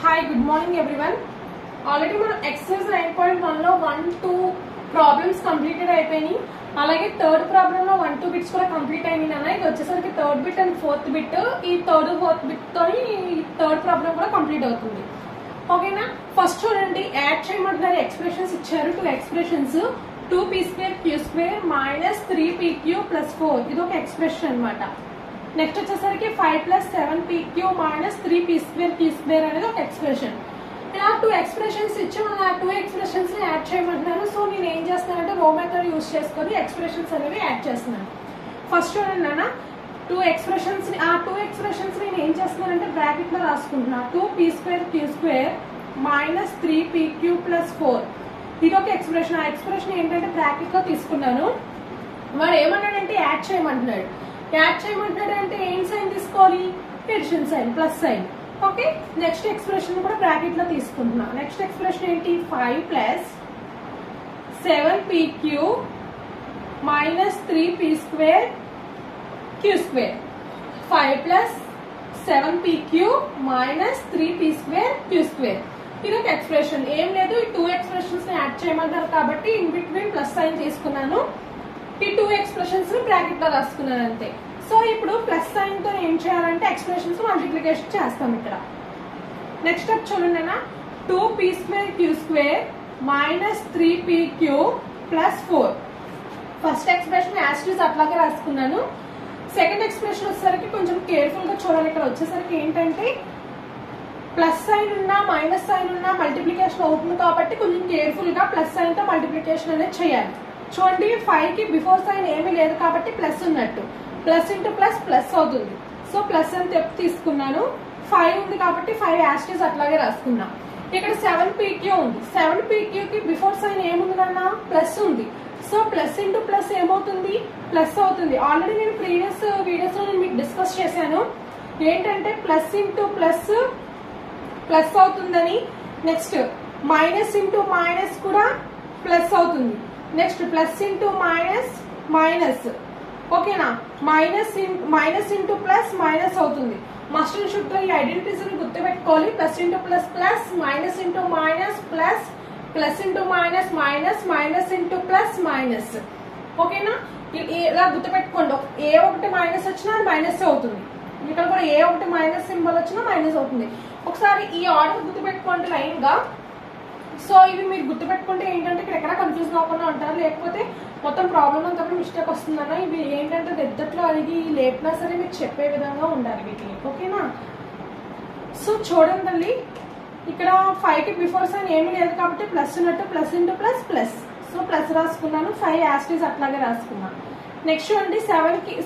Hi, good morning everyone. Already మనం exercise 9.1 లో 1-2 problems completed అయిపోయినాయి. అలాగే థర్డ్ ప్రాబ్లమ్ లో 1-2 బిట్స్ కూడా కంప్లీట్ అయినాయి అన్న. ఇది వచ్చేసరికి third bit and fourth bit. ఈ ఫోర్త్ బిట్ తోని థర్డ్ ప్రాబ్లమ్ కూడా కంప్లీట్ అవుతుంది. ఓకేనా? ఫస్ట్ చూడండి, యాడ్ చేయమంటున్నారు. ఎక్స్ప్రెషన్స్ ఇచ్చారు. 2 ఎక్స్ప్రెషన్స్ 2p²q² - 3pq + 4. ఇది ఒక ఎక్స్ప్రెషన్ అన్నమాట. నెక్స్ట్ వచ్చేసరికి 5 + 7pq - 3p²q² అనేది ఒక ఎక్స్ప్రెషన్. ఇలా 2 ఎక్స్ప్రెషన్స్ ఇచ్చి మనం ఆ 2 ఎక్స్ప్రెషన్స్ ని యాడ్ చేయమంటున్నారు. సో నేను ఏం చేస్తున్నానంటే రో మెథడ్ యూజ్ చేసుకొని ఎక్స్ప్రెషన్స్ అనేవి యాడ్ చేస్తున్నాను. ఫస్ట్ చూడండి అన్న, 2 ఎక్స్ప్రెషన్స్ ని నేను ఏం చేస్తున్నానంటే బ్రాకెట్ లో రాసుకుంటున్నా. 2p²q² - 3pq + 4. ఇది ఒక ఎక్స్ప్రెషన్. ఆ ఎక్స్ప్రెషన్ ఏంటంటే బ్రాకెట్ లో తీసుకున్నాను. వాడు ఏమన్నాడంటే యాడ్ చేయమంటున్నాడు. యాడ్ చేయమంటున్నాడు అంటే ఏం సైన్ తీసుకోవాలి? Addition sign, plus sign. Okay, next expression కూడా బ్రాకెట్ లో తీసుకుంటున్నా. నెక్స్ట్ ఎక్స్ప్రెషన్ ఏంటి? 5 + 7pq - 3p²q². 5 + 7pq - 3p²q². ఇది ఒక ఎక్స్ప్రెషన్. ఏం లేదు, ఈ 2 ఎక్స్ప్రెషన్స్ ని యాడ్ చేయమంటారు కాబట్టి ఇన్ బిట్వీన్ ప్లస్ సైన్ తీసుకున్నాను. ఈ 2 ఎక్స్ప్రెషన్స్ ని బ్రాకెట్ లో రాసుకున్నాను అంతే. సో ఇప్పుడు ప్లస్ సైన్ తో ఏం చేయాలంటే ఎక్స్ప్రెషన్స్ మల్టిప్లికేషన్ చేస్తాం ఇక్కడ. నెక్స్ట్ స్టెప్ చూడండి అన్న, 2p²q² - 3pq + 4. ఫస్ట్ ఎక్స్ప్రెషన్ యాస్టీస్ అట్లాగే రాసుకున్నాను. సెకండ్ ఎక్స్ప్రెషన్ వచ్చేసరికి కొంచెం కేర్ఫుల్ గా చూడాలి. ఇక్కడ వచ్చేసరికి ఏంటంటే ప్లస్ సైన్ ఉన్నా మైనస్ సైన్ ఉన్నా మల్టిప్లికేషన్ అవుతుంది కాబట్టి కొంచెం కేర్ఫుల్ గా ప్లస్ సైన్ తో మల్టిప్లికేషన్ అనేది చేయాలి. చూడండి, 5 కి బిఫోర్ సైన్ ఏమీ లేదు కాబట్టి ప్లస్ ఉన్నట్టు. ప్లస్ ఇంటూ ప్లస్ ప్లస్ అవుతుంది. సో ప్లస్ అని తీసుకున్నాను. 5 ఉంది కాబట్టి 5 యాస్టీస్ అట్లాగే రాసుకున్నా. ఇక్కడ 7pq ఉంది. 7pq కి బిఫోర్ సైన్ ఏముంది అన్నా? ప్లస్ ఉంది. సో ప్లస్ ఇంటూ ప్లస్ ఏమవుతుంది? ప్లస్ అవుతుంది. ఆల్రెడీ నేను ప్రీవియస్ వీడియోస్ లో నేను మీకు డిస్కస్ చేశాను ఏంటంటే ప్లస్ ఇంటూ ప్లస్ ప్లస్ అవుతుందని. నెక్స్ట్ మైనస్ ఇంటూ మైనస్ కూడా ప్లస్ అవుతుంది. Next plus into minus minus. ఓకేనా? మైనస్ ఇంటూ ప్లస్ మైనస్ అవుతుంది. మస్ట్ అండ్ షుడ్ గా ఈ ఐడెంటిటీస్ ని గుర్తుపెట్టుకోవాలి. Plus into plus plus, minus into minus plus, plus into minus minus, minus into plus minus. ఓకేనా? ఇలా గుర్తుపెట్టుకోండి. ఏ ఒకటి మైనస్ వచ్చినా అది మైనస్ అవుతుంది. ఇక్కడ కూడా ఏ ఒకటి మైనస్ సింబల్ వచ్చినా మైనస్ అవుతుంది. ఒకసారి ఈ ఆర్డర్ గుర్తుపెట్టుకోండి లైన్ గా. సో ఇవి మీరు గుర్తుపెట్టుకుంటే ఏంటంటే ఇక్కడ ఎక్కడ కన్ఫ్యూజన్ అవ్వకుండా ఉంటారు. లేకపోతే మొత్తం ప్రాబ్లం అంతా మిస్టేక్ వస్తుందన్న. ఇవి ఏంటంటే నిద్దట్లో అడిగి లేపినా సరే మీకు చెప్పే విధంగా ఉండాలి వీటిని. ఓకేనా? సో చూడండి తల్లి, ఇక్కడ 5 కి బిఫోర్ సైన్ ఏమీ లేదు కాబట్టి ప్లస్ ఉన్నట్టు plus into plus plus. So plus రాసుకున్నాను. 5 యాస్టీస్ అట్లాగే రాసుకున్నాను. నెక్స్ట్ చూడండి,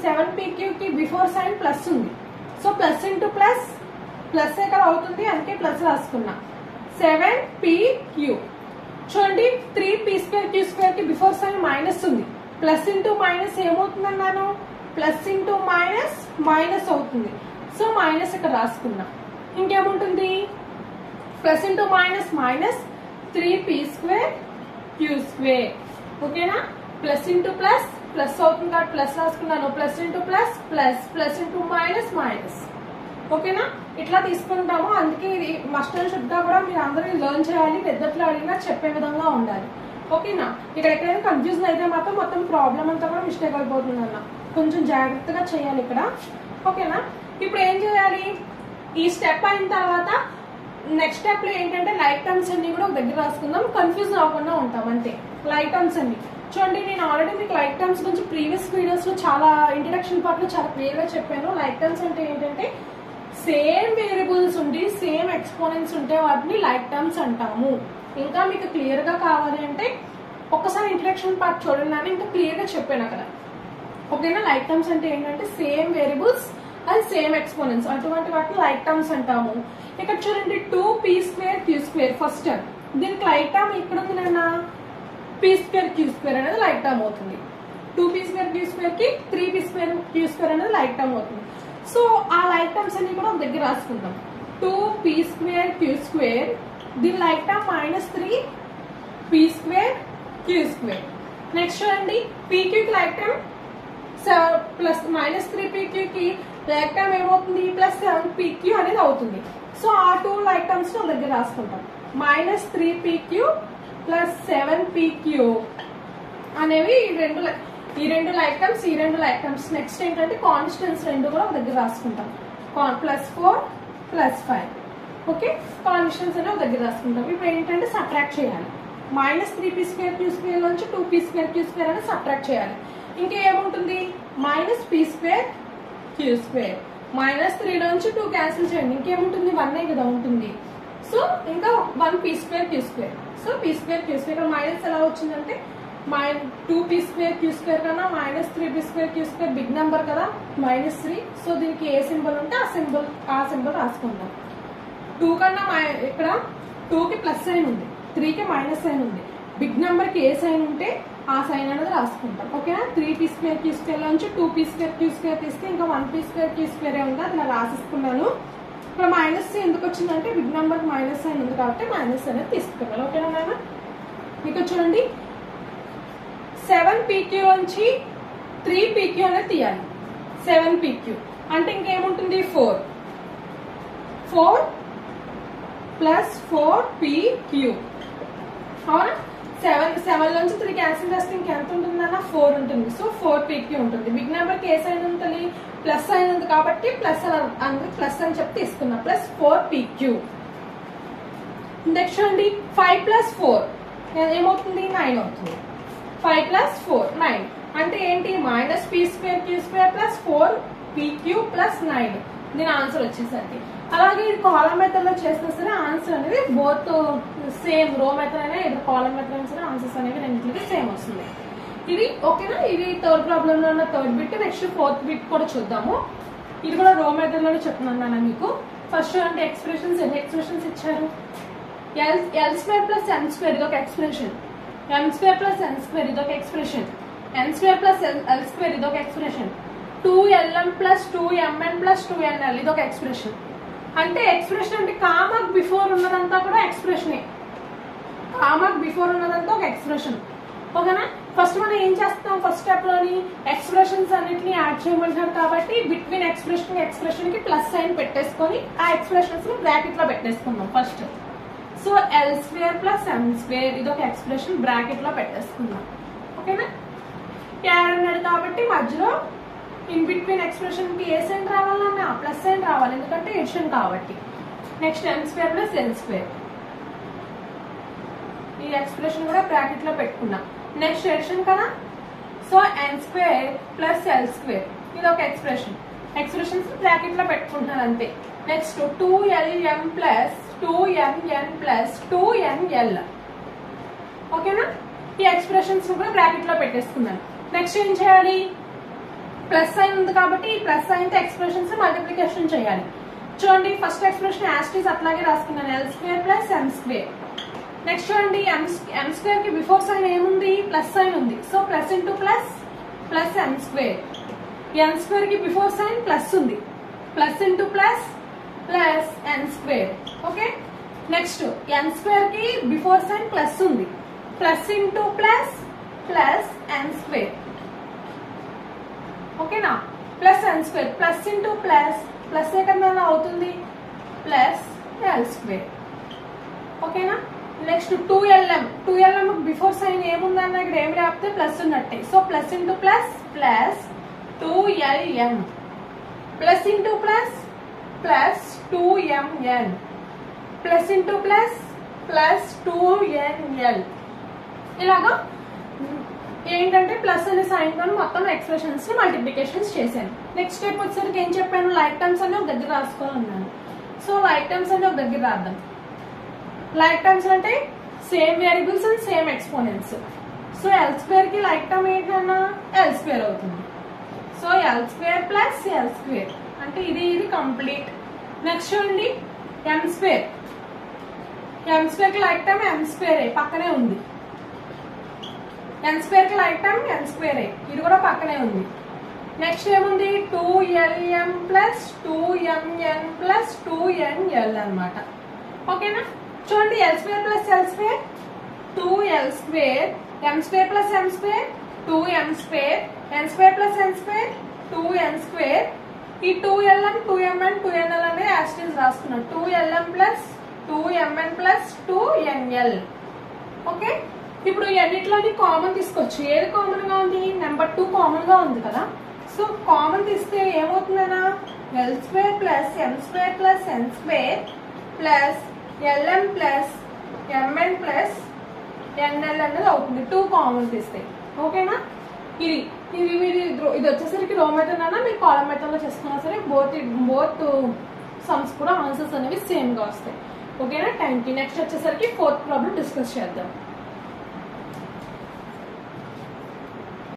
7pq కి బిఫోర్ సైన్ ప్లస్ ఉంది. So plus into plus plus ఎక్కడ అవుతుంది, అందుకే ప్లస్ రాసుకున్నా. 7pq. చూడండి, 3p²q² కి బిఫోర్ సైన్ మైనస్ ఉంది. ప్లస్ ఇంటూ మైనస్ ఏమవుతుంది అన్నాను? ప్లస్ ఇంటూ మైనస్ మైనస్ అవుతుంది. సో మైనస్ ఇక్కడ రాసుకున్నా. ఇంకేముంటుంది? Plus into minus minus 3p²q². ఓకేనా? ప్లస్ ఇంటూ ప్లస్ ప్లస్ అవుతుంది కాబట్టి ప్లస్ రాసుకున్నాను. Plus into plus plus, plus into minus minus. ఓకేనా? ఇట్లా తీసుకుంటాము. అందుకే ఇది మస్ట్ అండ్ షుడ్ గా కూడా మీరు అందరూ లెర్న్ చేయాలి. పెద్దట్లో అడిగినా చెప్పే విధంగా ఉండాలి. ఓకేనా? ఇక్కడ ఎక్కడైనా కన్ఫ్యూజన్ అయితే మాత్రం మొత్తం ప్రాబ్లం అంతా కూడా మిస్టేక్ అయిపోతుంది అన్న. కొంచెం జాగ్రత్తగా చేయాలి ఇక్కడ. ఓకేనా? ఇప్పుడు ఏం చేయాలి? ఈ స్టెప్ అయిన తర్వాత నెక్స్ట్ స్టెప్ లో ఏంటంటే లైక్ టర్మ్స్ అన్ని కూడా ఒక దగ్గర రాసుకుందాం. కన్ఫ్యూజన్ అవ్వకుండా ఉంటాం అంతే. లైక్ టర్మ్స్ అన్ని చూడండి, నేను ఆల్రెడీ మీకు లైక్ టర్మ్స్ గురించి ప్రీవియస్ వీడియోస్ లో చాలా ఇంట్రడక్షన్ పార్ట్ లో చాలా క్లియర్ గా చెప్పాను. లైక్ టర్మ్స్ అంటే ఏంటంటే సేమ్ వేరియబుల్స్ ఉండి సేమ్ ఎక్స్పోనెంట్స్ ఉంటే వాటిని లైక్ టర్మ్స్ అంటాము. ఇంకా మీకు క్లియర్ గా కావాలి అంటే ఒక్కసారి ఇంట్రడక్షన్ పార్ట్ చూడండి అని ఇంకా క్లియర్ గా చెప్పాను అక్కడ. ఓకేనా? లైక్ టర్మ్స్ అంటే ఏంటంటే same variables and same exponents, అటువంటి వాటిని లైక్ టర్మ్స్ అంటాము. ఇక్కడ చూడండి, 2p²q² ఫస్ట్ టర్మ్. దీనికి లైక్ టర్మ్ ఇక్కడ ఉంది నాన్న, p²q² అనేది లైక్ టర్మ్ అవుతుంది. 2p²q² కి 3p²q² అనేది లైక్ టర్మ్ అవుతుంది. సో ఆ లైక్ టర్మ్స్ అన్ని కూడా ఒక దగ్గర రాసుకుంటాం. 2p²q², దీని లైక్ టర్మ్ -3p²q². నెక్స్ట్ చూడండి, pq కి లైక్ టర్మ్ ప్లస్ -3pq కి లైక్ టర్మ్ ఏమవుతుంది ప్లస్ 7pq అనేది అవుతుంది. సో ఆ 2 లైక్ టర్మ్స్ ని దగ్గర రాసుకుంటాం. మైనస్ 3pq ప్లస్ 7pq అనేవి ఈ రెండు లైక్ టర్మ్స్. నెక్స్ట్ ఏంటంటే కాన్స్టెంట్స్ రెండు కూడా దగ్గర రాసుకుంటాం. Plus 4 plus 5. ఓకే, కాన్స్టెంట్స్ అనేవి దగ్గర రాసుకుంటాం. ఇప్పుడు ఏంటంటే సబ్ట్రాక్ట్ చేయాలి. మైనస్ 3p2q² నుంచి 2p2q² అని సబ్ట్రాక్ట్ చేయాలి. ఇంకా ఏముంటుంది మైనస్ p2q². మైనస్ 3 నుంచి 2 క్యాన్సిల్ చేయండి, ఇంకేముంటుంది 1 కదా ఉంటుంది. సో ఇంకా 1p2q². So p2q². ఇక్కడ మైనస్ ఎలా వచ్చిందంటే 2p2q² కన్నా మైనస్ 3p2q² బిగ్ నెంబర్ కదా, మైనస్ 3. సో దీనికి ఏ సింబల్ ఉంటే ఆ సింబల్ రాసుకుందాం. 2 కన్నా ఇక్కడ 2కి ప్లస్ సైన్ ఉంది, 3కి మైనస్ సైన్ ఉంది. బిగ్ నెంబర్ కి ఏ సైన్ ఉంటే ఆ సైన్ అనేది రాసుకుంటాం. ఓకేనా, 3p2q² నుంచి 2p2q² తీస్తే ఇంకా 1p2q² ఉంది, అది నేను రాసిస్తున్నాను. ఇక్కడ మైనస్ ఎందుకు వచ్చిందంటే బిగ్ నెంబర్ కి మైనస్ సైన్ ఉంది కాబట్టి మైనస్ అనేది తీసుకున్నాను. ఓకేనా నాన్న, మీకు చూడండి 7pq నుంచి 3pq అనేది తీయాలి. 7pq అంటే ఇంకేముంటుంది 4 ప్లస్ 4pq. అవునా, 7 నుంచి 3 క్యాన్సిల్ చేస్తే ఇంకెంత ఉంటుందన్న 4 ఉంటుంది. సో 4pq ఉంటుంది. బిగ్ నెంబర్ కి ఏ సైన్ ఉంటుంది ప్లస్ సైన్ ఉంది కాబట్టి ప్లస్ అని చెప్పి తీసుకున్నా. Plus 4pq. నెక్స్ట్ చూడండి 5 ప్లస్ 4 ఏమవుతుంది 9 అవుతుంది. 5 ప్లస్ 4 9 అంటే ఏంటి minus p2q² plus 4pq plus 9. దీని ఆన్సర్ వచ్చేసరికి అలాగే ఇది కాలమ్ మెథడ్ లో చేసినా సరే ఆన్సర్ అనేది బోత్ సేమ్. రో మెథడ్ అయినా ఇది కాలమ్ మెథడ్ అయినా సరే ఆన్సర్స్ అనేవి రెండింటికి సేమ్ వస్తుంది. ఇది ఓకేనా, ఇది థర్డ్ ప్రాబ్లమ్ లో ఉన్న third bit. Next fourth bit కూడా చూద్దాము. ఇది కూడా రో మెథడ్ లోనే చెప్తున్నాను మీకు. ఫస్ట్ అంటే ఎన్ని ఎక్స్ప్రెషన్స్ ఇచ్చారు. l² ప్లస్ m² ఇదొక ఎక్స్ప్రెషన్, m² ప్లస్ n² ఇదొక ఎక్స్ప్రెషన్, n² ప్లస్ l² ఇదొక expression, 2lm plus 2mn plus 2nl ఇదొక ఎక్స్ప్రెషన్. అంటే ఎక్స్ప్రెషన్ అంటే కామాకు బిఫోర్ ఉన్నదంతా కూడా ఎక్స్ప్రెషనే. కామాకు బిఫోర్ ఉన్నదంతా ఒక ఎక్స్ప్రెషన్. ఓకేనా, ఫస్ట్ మనం ఏం చేస్తాం ఫస్ట్ స్టెప్ లోని ఎక్స్ప్రెషన్స్ అన్నిటిని యాడ్ చేయమంటారు కాబట్టి బిట్వీన్ ఎక్స్ప్రెషన్ కి ప్లస్ సైన్ పెట్టేసుకొని ఆ ఎక్స్ప్రెషన్స్ ని బ్రాకెట్ లో పెట్టేసుకుందాం first. So l² plus m² ఇదొక ఎక్స్ప్రెషన్ బ్రాకెట్ లో పెట్టేసుకుందాం. ఓకేనా, యాడ్ అన్నాడు కాబట్టి మధ్యలో ఇన్ బిట్వీన్ ఎక్స్ప్రెషన్ కి ఏ సైన్ రావాలన్నా ప్లస్ సైన్ రావాలి, ఎందుకంటే ఎడిషన్ కాబట్టి. నెక్స్ట్ m² ప్లస్ l², ఈ ఎక్స్ప్రెషన్ కూడా బ్రాకెట్ లో పెట్టుకున్నాం. నెక్స్ట్ ఎడిషన్ కదా, సో n² ప్లస్ l² ఇది ఒక ఎక్స్ప్రెషన్స్ బ్రాకెట్ లో పెట్టుకుంటున్నాను అంతే. Next 2lm plus 2mn plus 2nl. ఓకేనా, ఈ ఎక్స్ప్రెషన్స్ కూడా బ్రాకెట్ లో పెట్టేసుకున్నాను. నెక్స్ట్ ఏం చేయాలి, ప్లస్ సైన్ ఉంది కాబట్టి ఈ ప్లస్ సైన్ తో ఎక్స్ప్రెషన్స్ మల్టిప్లికేషన్ చేయాలి. చూడండి ఫస్ట్ ఎక్స్ప్రెషన్ యాస్టీస్ అట్లాగే రాసుకున్నాను, l² ప్లస్ m². నెక్స్ట్ చూడండి m² కి బిఫోర్ సైన్ ఏముంది ప్లస్ సైన్ ఉంది, so plus into plus plus m². n² కి బిఫోర్ సైన్ ప్లస్ ఉంది, plus into plus plus n². Okay, next n² కి బిఫోర్ సైన్ ప్లస్ ఉంది, plus into plus plus n². ఓకేనా, plus n² plus into plus plus ఏ కదా అవుతుంది plus l². ఓకేనా, next 2lm before sign ఏముందన్న ఇక్కడ ఏమి రాపితే ప్లస్ ఉన్నట్టే, so plus into plus plus 2lm plus into plus plus 2mn plus into plus plus 2nl. ఇలాగా ఏంటంటే ప్లస్ అనే సైన్ తో మొత్తం ఎక్స్ప్రెషన్స్ ని మల్టిప్లికేషన్స్ చేశాను. నెక్స్ట్ స్టెప్ వచ్చేసరికి ఏం చెప్పాను, లైక్ టర్మ్స్ అనే ఒక దగ్గర రాసుకోవాలన్నాను. సో లైక్ టర్మ్స్ అంటే ఒక దగ్గర రాద్దాం. లైక్ టర్మ్స్ అంటే same variables and same exponents. So l² కి లైక్ టర్మ్ ఏంటన్నా l² అవుతుంది. సో l² ప్లస్ l² అంటే ఇది కంప్లీట్. నెక్స్ట్ చూడండి m² కి లైక్ టర్మ్ m² పక్కనే ఉంది, n² కి లైక్ టర్మ్ n² ఇది కూడా పక్కనే ఉంది. నెక్స్ట్ ఏముంది 2lm plus 2mn plus 2nl అన్నమాట. ఓకేనా, చూడండి l² plus l² 2l², m² plus m² 2m², n² plus n² 2n², ఈ 2lm 2mn 2nl అనేది యాస్టీస్ రాసుకున్నాం. 2lm plus 2mn plus 2nl. Okay, ఇప్పుడు ఎన్నిట్లోని కామన్ తీసుకోవచ్చు. ఏది కామన్ గా ఉంది? నెంబర్ 2 కామన్ గా ఉంది కదా. సో కామన్ తీస్తే ఏమవుతుందనా, l² plus m² plus n² plus lm plus mn plus nl అనేది అవుతుంది 2 కామన్ తీస్తే. ఓకేనా, ఇది ఇది ఇది వచ్చేసరికి రో మెథడ్ అన్నా మీరు కాలమ్ మెథడ్ లో చేసుకున్నా సరే బోత్ సమ్స్ కూడా ఆన్సర్స్ అనేవి సేమ్ గా వస్తాయి. ఓకేనా, థ్యాంక్ యూ. నెక్స్ట్ వచ్చేసరికి 4th ప్రాబ్లం డిస్కస్ చేద్దాం.